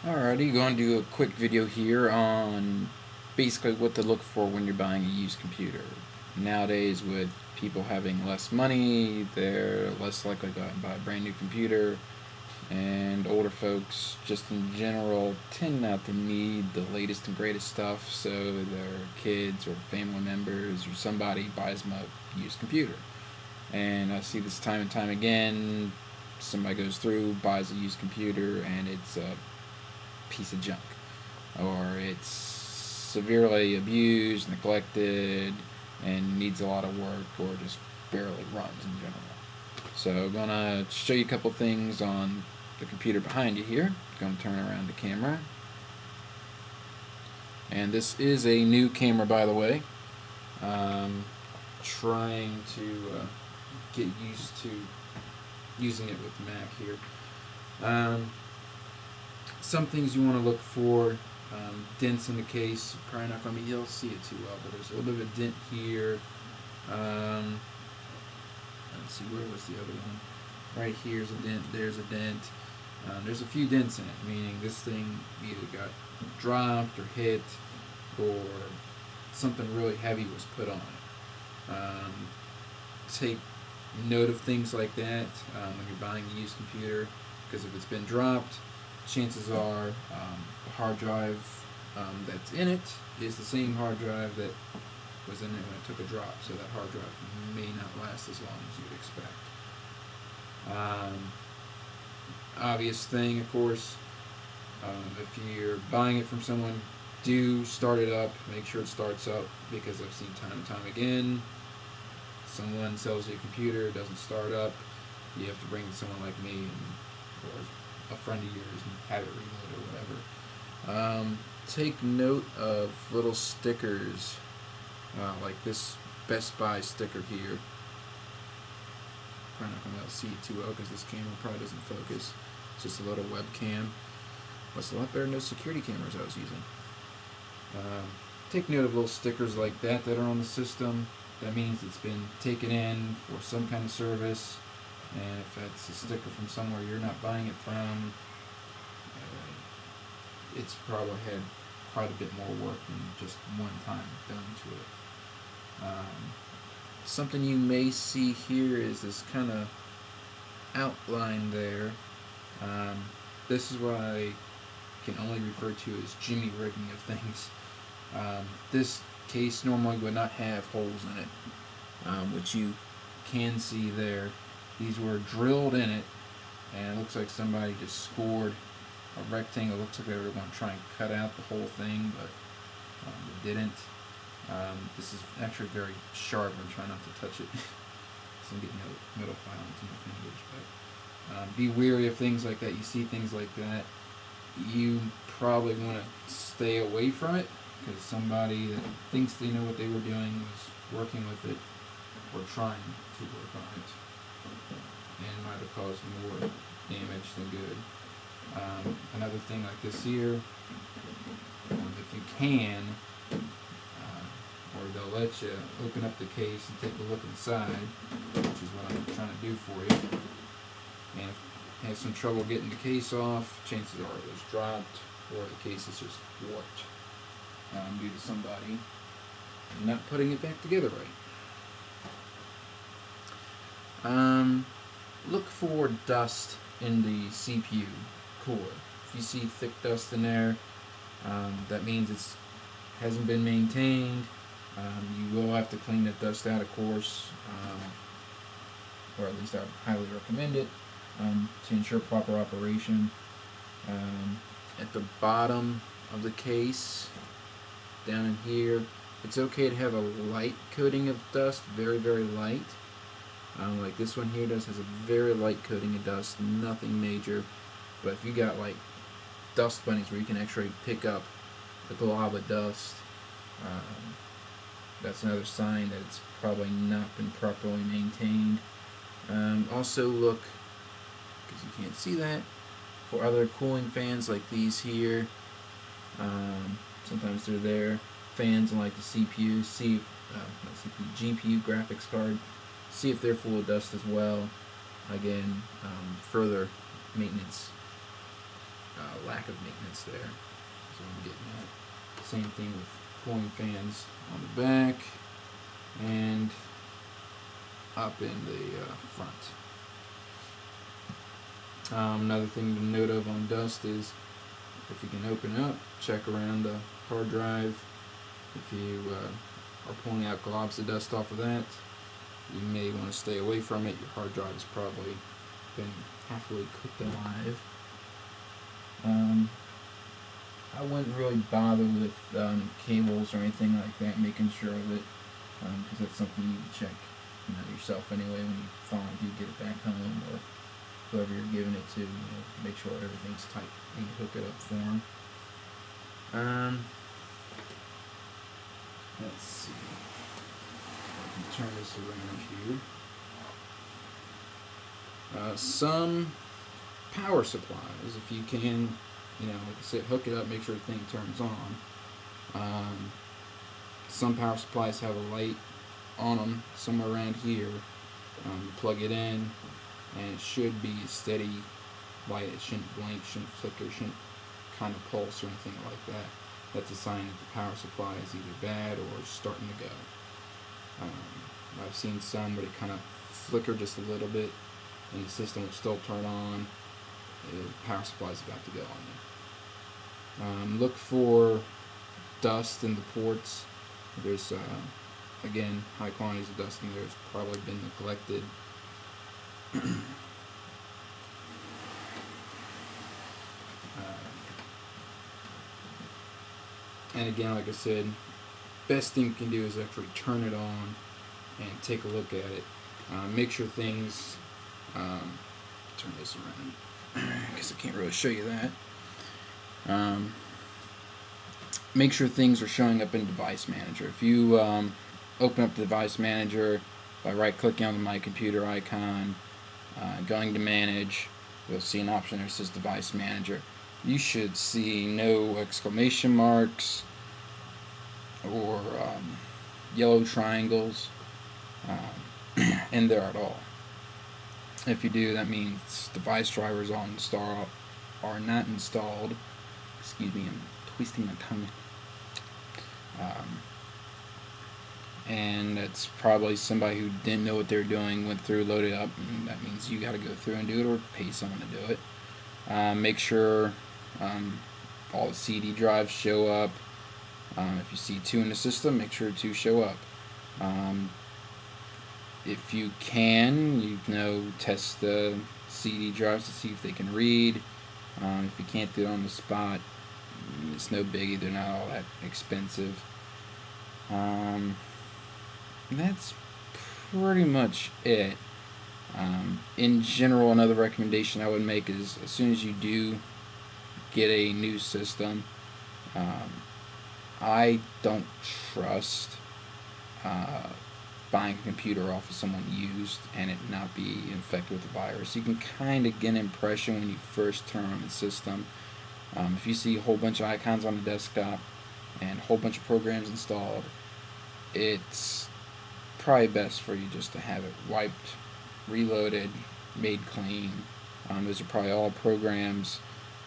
Alrighty, going to do a quick video here on basically what to look for when you're buying a used computer. Nowadays, with people having less money, they're less likely to go out and buy a brand new computer, and older folks, just in general, tend not to need the latest and greatest stuff, so their kids or family members or somebody buys them a used computer. And I see this time and time again. Somebody goes through, buys a used computer, and it's a piece of junk, or it's severely abused, neglected, and needs a lot of work, or just barely runs in general. So I'm gonna show you a couple things on the computer behind you here. I'm gonna turn around the camera. And this is a new camera, by the way. Trying to get used to using it with Mac here. Some things you want to look for: dents in the case. You're probably not going to be able to see it too well, but there's a little bit of a dent here. Let's see, where was the other one? Right here's a dent. There's a dent. There's a few dents in it, meaning this thing either got dropped or hit, or something really heavy was put on it. Take note of things like that when you're buying a used computer, because if it's been dropped, chances are the hard drive that's in it is the same hard drive that was in it when it took a drop, so that hard drive may not last as long as you'd expect. Obvious thing, of course, if you're buying it from someone, do start it up, make sure it starts up, because I've seen time and time again, someone sells you a computer, it doesn't start up, you have to bring it to someone like me or a friend of yours and have it reload or whatever. Take note of little stickers, like this Best Buy sticker here. Probably not going to be able to see it too well because this camera probably doesn't focus. It's just a little webcam. It's a lot better than those security cameras I was using. Take note of little stickers like that are on the system. That means it's been taken in for some kind of service, and if it's a sticker from somewhere you're not buying it from, it's probably had quite a bit more work than just one time done to it. Something you may see here is this kind of outline there. This is what I can only refer to as Jimmy rigging of things. This case normally would not have holes in it, which you can see there. These were drilled in it, and it looks like somebody just scored a rectangle. It looks like they were going to try and cut out the whole thing, but they didn't. This is actually very sharp. I'm trying not to touch it. So I'm getting metal filings in my fingers. But be wary of things like that. You see things like that, you probably want to stay away from it, because somebody that thinks they know what they were doing was working with it or trying to work on it, and might have caused more damage than good. Another thing like this here, if you can, or they'll let you open up the case and take a look inside, which is what I'm trying to do for you. And if you have some trouble getting the case off, chances are it was dropped, or the case is just warped due to somebody not putting it back together right. Look for dust in the CPU core. If you see thick dust in there, that means it hasn't been maintained. You will have to clean that dust out, of course, or at least I would highly recommend it to ensure proper operation. At the bottom of the case, down in here, it's okay to have a light coating of dust, very, very light. Like this one here has a very light coating of dust, nothing major. But if you got like dust bunnies where you can actually pick up the glob of dust, that's another sign that it's probably not been properly maintained. Also look, because you can't see that, for other cooling fans like these here. Sometimes they're there. Fans like the CPU, GPU graphics card. See if they're full of dust as well. Again, further maintenance. lack of maintenance there. That's what I'm getting at. Same thing with cooling fans on the back and up in the front. Another thing to note of on dust is if you can open up, check around the hard drive. If you are pulling out globs of dust off of that, you may want to stay away from it. Your hard drive has probably been halfway cooked alive. I wouldn't really bother with cables or anything like that, making sure that, because that's something you can check yourself anyway when you finally do get it back home, or whoever you're giving it to, make sure everything's tight and you hook it up for them. Let's see. I can turn this around here. Some power supplies, if you can, like I said, hook it up, make sure the thing turns on. Some power supplies have a light on them somewhere around here. You plug it in, and it should be a steady light. It shouldn't blink, shouldn't flicker, shouldn't kind of pulse or anything like that. That's a sign that the power supply is either bad or starting to go. I've seen some where they kind of flicker just a little bit, and the system will still turn on. The power supply is about to go on you. Look for dust in the ports. There's again, high quantities of dust in there. It's probably been neglected. And again, like I said, best thing you can do is actually turn it on and take a look at it. Make sure things, turn this around because I can't really show you that. Make sure things are showing up in Device Manager. If you open up the Device Manager by right-clicking on the My Computer icon, going to Manage, you'll see an option that says Device Manager. You should see no exclamation marks or yellow triangles in there at all. If you do, that means device drivers are not installed. Excuse me, I'm twisting my tongue. And that's probably somebody who didn't know what they were doing, went through, loaded up, and that means you got to go through and do it or pay someone to do it. Make sure all the CD drives show up. If you see 2 in the system, make sure 2 show up. If you can, test the CD drives to see if they can read. If you can't do it on the spot, it's no biggie. They're not all that expensive. That's pretty much it. In general, another recommendation I would make is as soon as you do get a new system, I don't trust buying a computer off of someone used and it not be infected with a virus. You can kind of get an impression when you first turn on the system. If you see a whole bunch of icons on the desktop and a whole bunch of programs installed, it's probably best for you just to have it wiped, reloaded, made clean. Those are probably all programs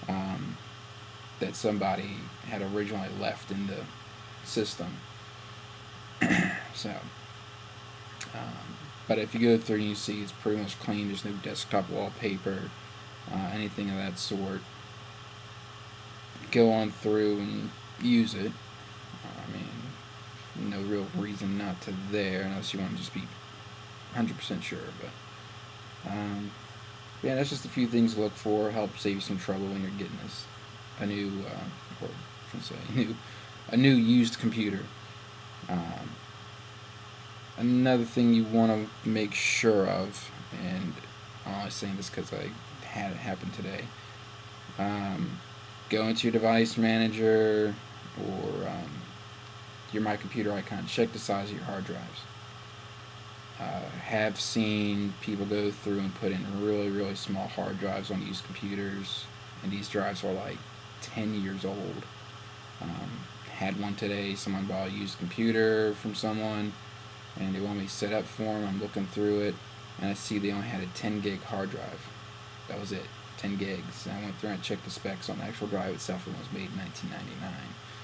that somebody had originally left in the system. But if you go through and you see it's pretty much clean, there's no desktop wallpaper, anything of that sort, go on through and use it. No real reason not to there unless you want to just be 100% sure. But yeah, that's just a few things to look for. Help save you some trouble when you're getting a new used computer. Another thing you want to make sure of, and I'm only saying this because I had it happen today. Go into your Device Manager or your My Computer icon. Check the size of your hard drives. Have seen people go through and put in really, really small hard drives on used computers, and these drives are like 10 years old. Had one today. Someone bought a used computer from someone, and they want me to set up for them. I'm looking through it, and I see they only had a 10 gig hard drive. That was it. 10 gigs. I went through and checked the specs on the actual drive itself, and it was made in 1999.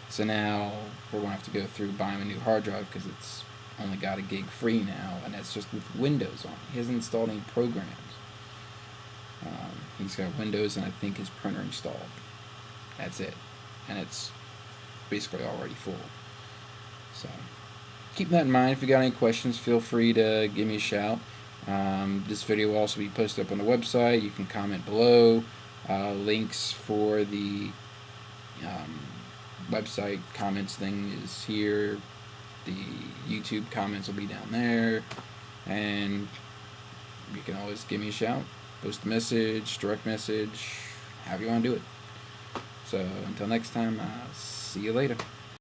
So now we're going to have to go through buying a new hard drive because it's only got a gig free now, and that's just with Windows on. He hasn't installed any programs. He's got Windows and I think his printer installed. That's it. And it's basically already full. So keep that in mind. If you got any questions, feel free to give me a shout. This video will also be posted up on the website. You can comment below. Links for the website comments thing is here. The YouTube comments will be down there. And you can always give me a shout, post a message, direct message, however you want to do it. So until next time, see you later.